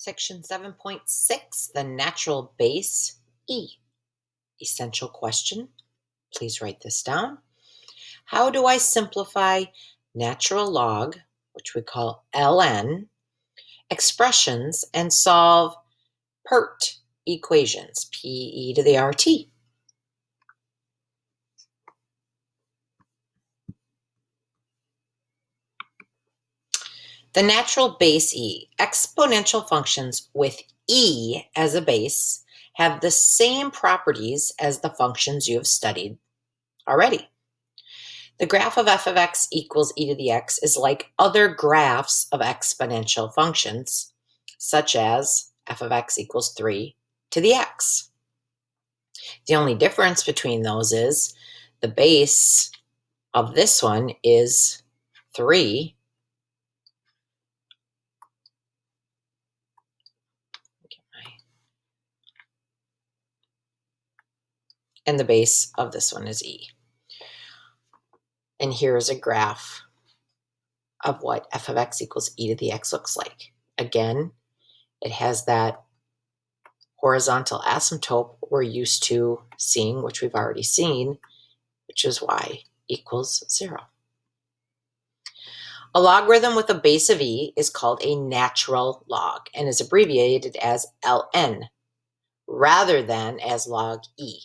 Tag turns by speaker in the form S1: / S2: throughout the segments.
S1: Section 7.6, the natural base E. Essential question. Please write this down. How do I simplify natural log, which we call ln, expressions and solve PERT equations, P-E to the RT? The natural base E, exponential functions with E as a base, have the same properties as the functions you have studied already. The graph of f of x equals e to the x is like other graphs of exponential functions, such as f of x equals 3 to the x. The only difference between those is the base of this one is 3. And the base of this one is e. And here is a graph of what f of x equals e to the x looks like. Again, it has that horizontal asymptote we're used to seeing, which we've already seen, which is y equals 0. A logarithm with a base of e is called a natural log and is abbreviated as ln rather than as log e.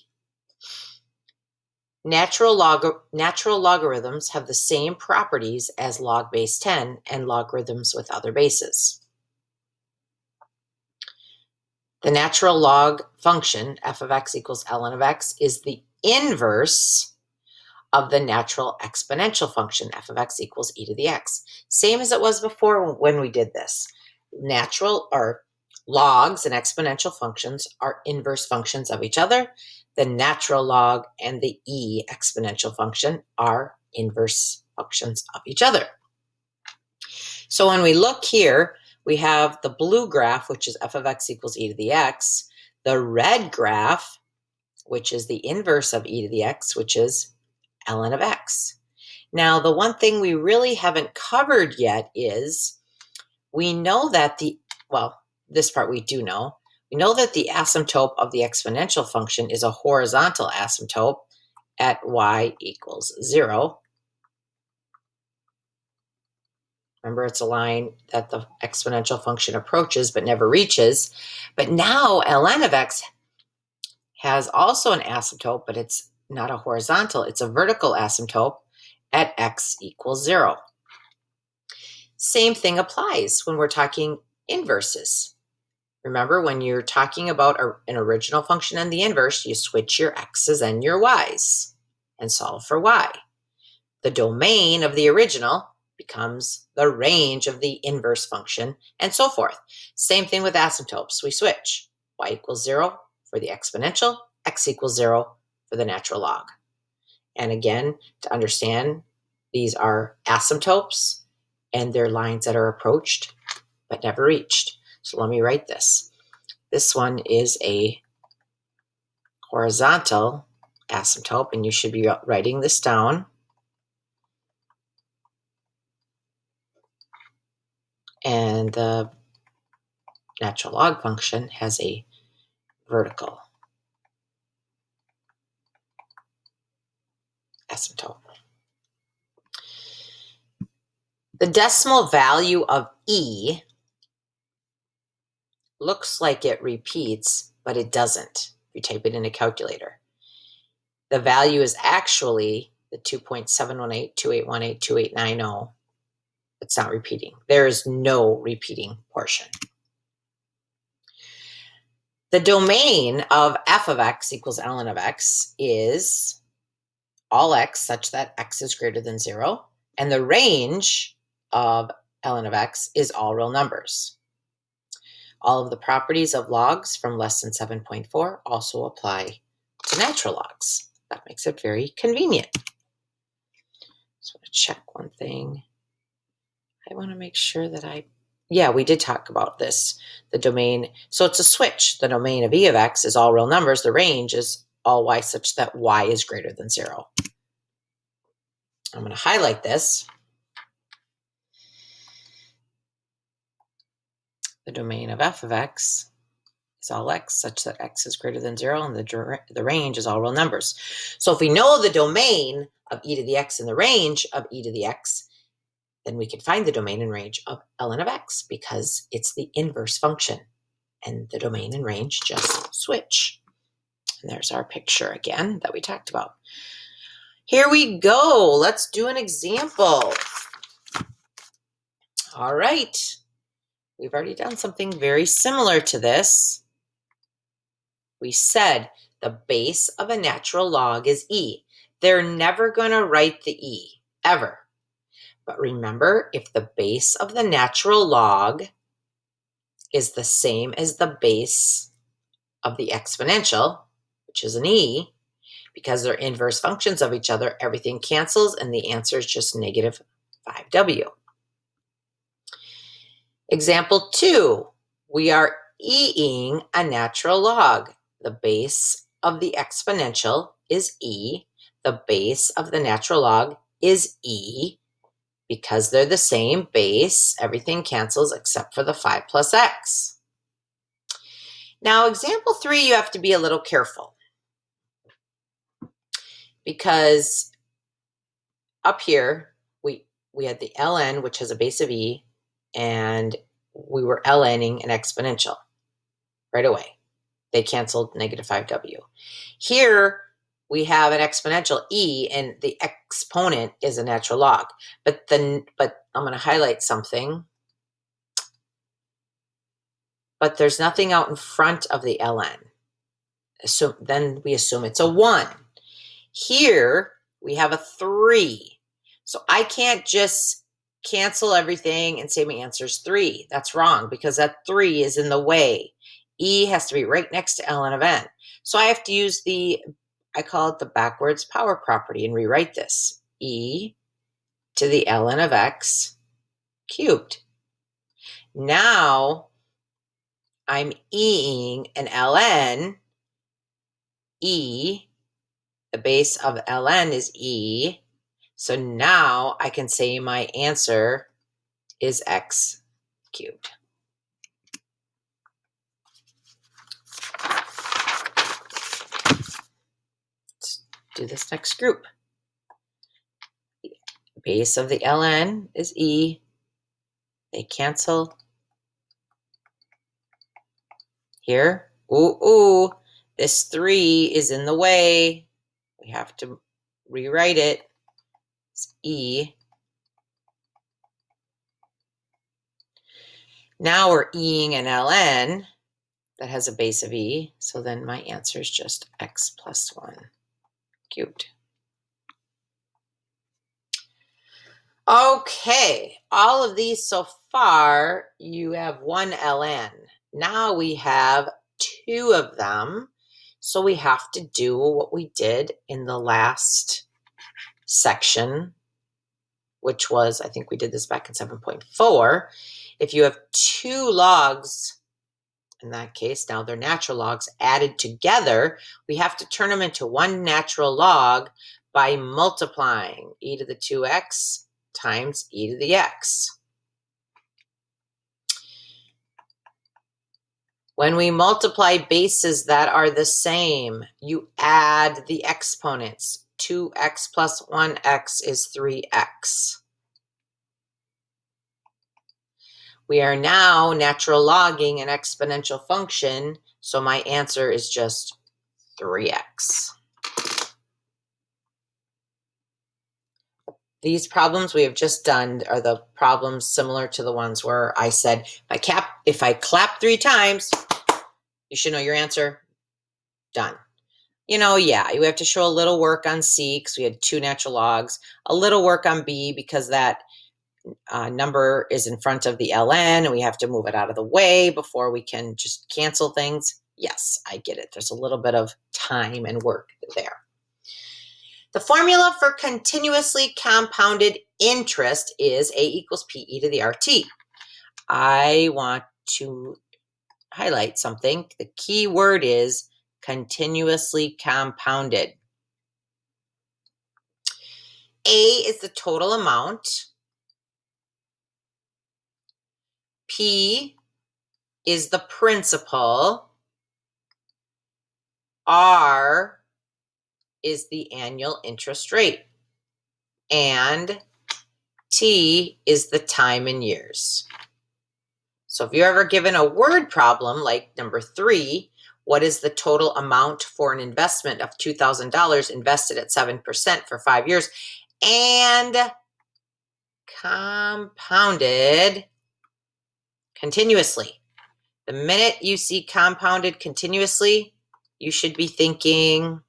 S1: Natural logarithms have the same properties as log base 10 and logarithms with other bases. The natural log function, f of x equals ln of x, is the inverse of the natural exponential function, f of x equals e to the x. Same as it was before when we did this. Natural or logs and exponential functions are inverse functions of each other. The natural log and the e exponential function are inverse functions of each other. So when we look here, we have the blue graph, which is f of x equals e to the x, the red graph, which is the inverse of e to the x, which is ln of x. Now, the one thing we really haven't covered yet is we know that this part we do know. We know that the asymptote of the exponential function is a horizontal asymptote at y equals 0. Remember, it's a line that the exponential function approaches but never reaches. But now ln of x has also an asymptote, but it's not a horizontal. It's a vertical asymptote at x equals 0. Same thing applies when we're talking inverses. Remember, when you're talking about an original function and the inverse, you switch your x's and your y's and solve for y. The domain of the original becomes the range of the inverse function, and so forth. Same thing with asymptotes. We switch y equals 0 for the exponential, x equals 0 for the natural log. And again, to understand, these are asymptotes, and they're lines that are approached but never reached. So let me write this. This one is a horizontal asymptote, and you should be writing this down. And the natural log function has a vertical asymptote. The decimal value of e looks like it repeats, but it doesn't. If you type it in a calculator, the value is actually the 2.718, 2818, 2890. It's not repeating. There is no repeating portion. The domain of f of x equals ln of x is all x such that x is greater than 0, and the range of ln of x is all real numbers. All of the properties of logs from less than 7.4 also apply to natural logs. That makes it very convenient. Just want to check one thing. I want to make sure that we did talk about this. The domain, so it's a switch. The domain of e of x is all real numbers. The range is all y such that y is greater than 0. I'm going to highlight this. the domain of f of x is all x such that x is greater than 0 and the range is all real numbers. So if we know the domain of e to the x and the range of e to the x, then we can find the domain and range of ln of x because it's the inverse function and the domain and range just switch. And there's our picture again that we talked about. Here we go. Let's do an example. All right. We've already done something very similar to this. We said the base of a natural log is e. They're never going to write the e, ever. But remember, if the base of the natural log is the same as the base of the exponential, which is an e, because they're inverse functions of each other, everything cancels and the answer is just negative 5w. Example 2, we are e-ing a natural log. The base of the exponential is e. The base of the natural log is e. Because they're the same base, everything cancels except for the 5 plus x. Now, example 3, you have to be a little careful. Because up here, we had the ln, which has a base of e, and we were lning an exponential right away. They canceled negative 5w. Here, we have an exponential e, and the exponent is a natural log. But I'm going to highlight something. But there's nothing out in front of the ln. So then we assume it's a 1. Here, we have a 3. So I can't just cancel everything and say my answer is 3. That's wrong because that 3 is in the way. E has to be right next to ln of n. So I have to use I call it the backwards power property and rewrite this. E to the ln of x cubed. Now, I'm e-ing an ln. E, the base of ln is e. So now I can say my answer is x cubed. Let's do this next group. The base of the ln is e. They cancel. Here, this 3 is in the way. We have to rewrite it. It's e. Now we're e-ing an ln that has a base of e. So then my answer is just x plus 1 cubed. Okay, all of these so far, you have 1 ln. Now we have 2 of them. So we have to do what we did in the last section, which was, I think we did this back in 7.4. If you have 2 logs, in that case, now they're natural logs added together, we have to turn them into one natural log by multiplying e to the 2x times e to the x. When we multiply bases that are the same, you add the exponents. 2x plus 1x is 3x. We are now natural logging an exponential function, so my answer is just 3x. These problems we have just done are the problems similar to the ones where I said, if I clap 3 times, you should know your answer. Done. You have to show a little work on C because we had 2 natural logs, a little work on B because that number is in front of the ln and we have to move it out of the way before we can just cancel things. Yes, I get it. There's a little bit of time and work there. The formula for continuously compounded interest is A equals PE to the RT. I want to highlight something. The key word is continuously compounded. A is the total amount. P is the principal. R is the annual interest rate. And T is the time in years. So if you're ever given a word problem like number 3, what is the total amount for an investment of $2,000 invested at 7% for 5 years and compounded continuously? The minute you see compounded continuously, you should be thinking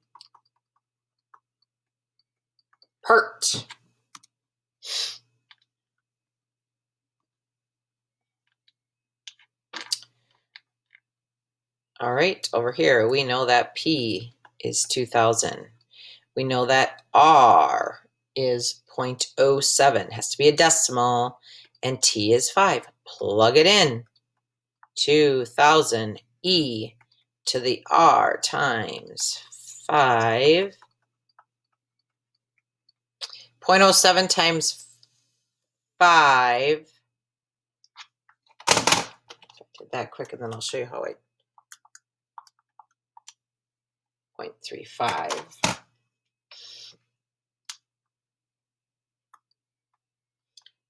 S1: PERT. All right, over here, we know that P is 2,000. We know that R is 0.07, has to be a decimal, and T is 5. Plug it in. 2,000 E to the R times 5. 0.07 times 5. I did that quick, and then I'll show you how I 0.35.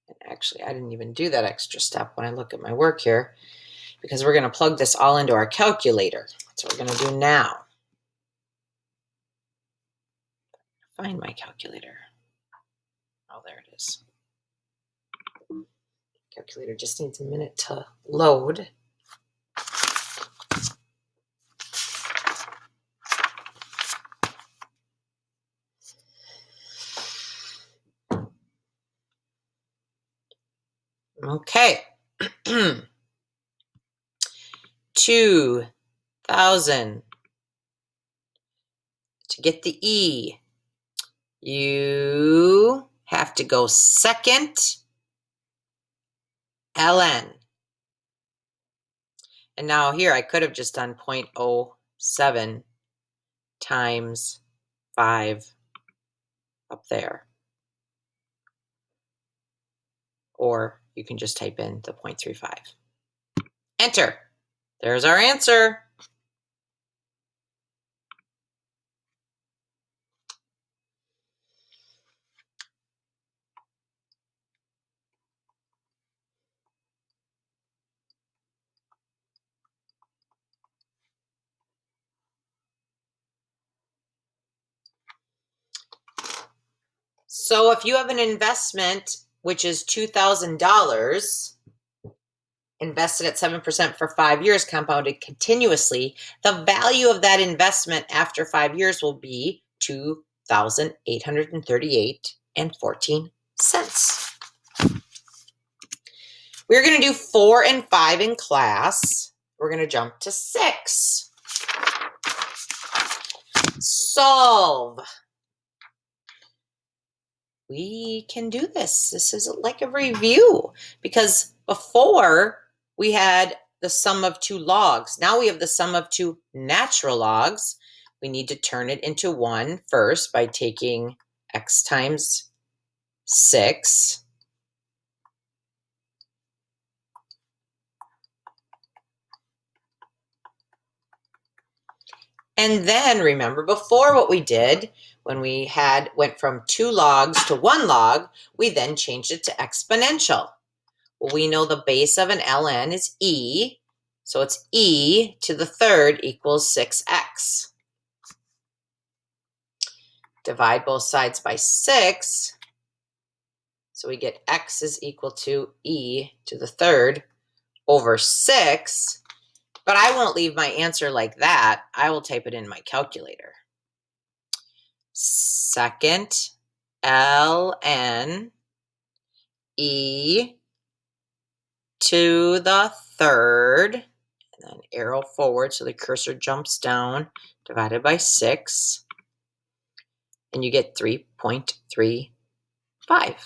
S1: And actually, I didn't even do that extra step when I look at my work here, because we're going to plug this all into our calculator. That's what we're going to do now. Find my calculator. Oh, there it is. Calculator just needs a minute to load. Okay. 2,000. To get the E, you have to go second ln. And now here I could have just done 0.07 times 5 up there. Or you can just type in the 0.35. Enter. There's our answer. So if you have an investment which is $2,000 invested at 7% for 5 years, compounded continuously, the value of that investment after 5 years will be $2,838.14. We're going to do 4 and 5 in class. We're going to jump to 6. Solve. We can do this. This is like a review, because before we had the sum of 2 logs. Now we have the sum of 2 natural logs. We need to turn it into 1 first by taking x times 6. And then remember before what we did when we went from 2 logs to 1 log, we then changed it to exponential. Well, we know the base of an ln is e, so it's e to the third equals 6x. Divide both sides by 6, so we get x is equal to e to the third over 6. But I won't leave my answer like that. I will type it in my calculator. Second ln e to the third, and then arrow forward so the cursor jumps down, divided by 6, and you get 3.35.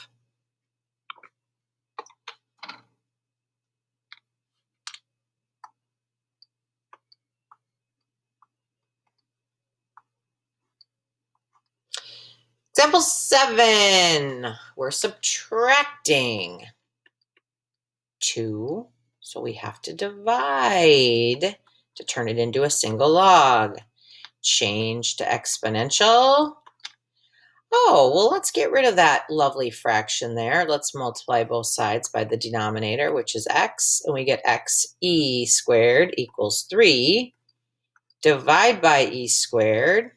S1: Example 7, we're subtracting 2 So we have to divide to turn it into a single log. Change to exponential. Oh, well, let's get rid of that lovely fraction there. Let's multiply both sides by the denominator, which is x, and we get xe squared equals 3. Divide by e squared,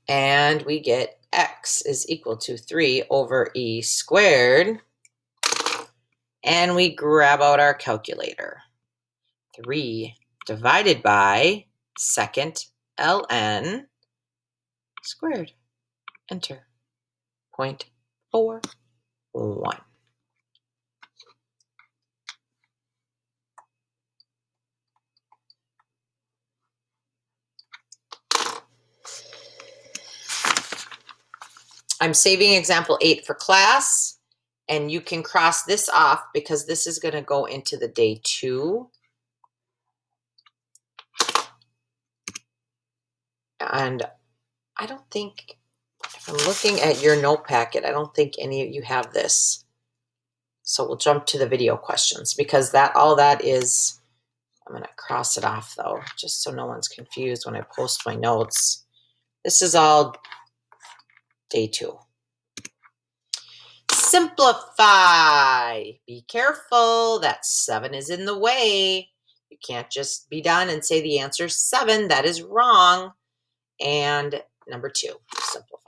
S1: and we get x is equal to 3 over e squared. And we grab out our calculator. 3 divided by second ln squared. Enter. 0.41. I'm saving example 8 for class, and you can cross this off because this is going to go into the day 2. And I don't think, if I'm looking at your note packet, I don't think any of you have this. So we'll jump to the video questions because all that is, I'm going to cross it off though, just so no one's confused when I post my notes. This is all day 2. Simplify. Be careful. That 7 is in the way. You can't just be done and say the answer is 7. That is wrong. And number 2, simplify.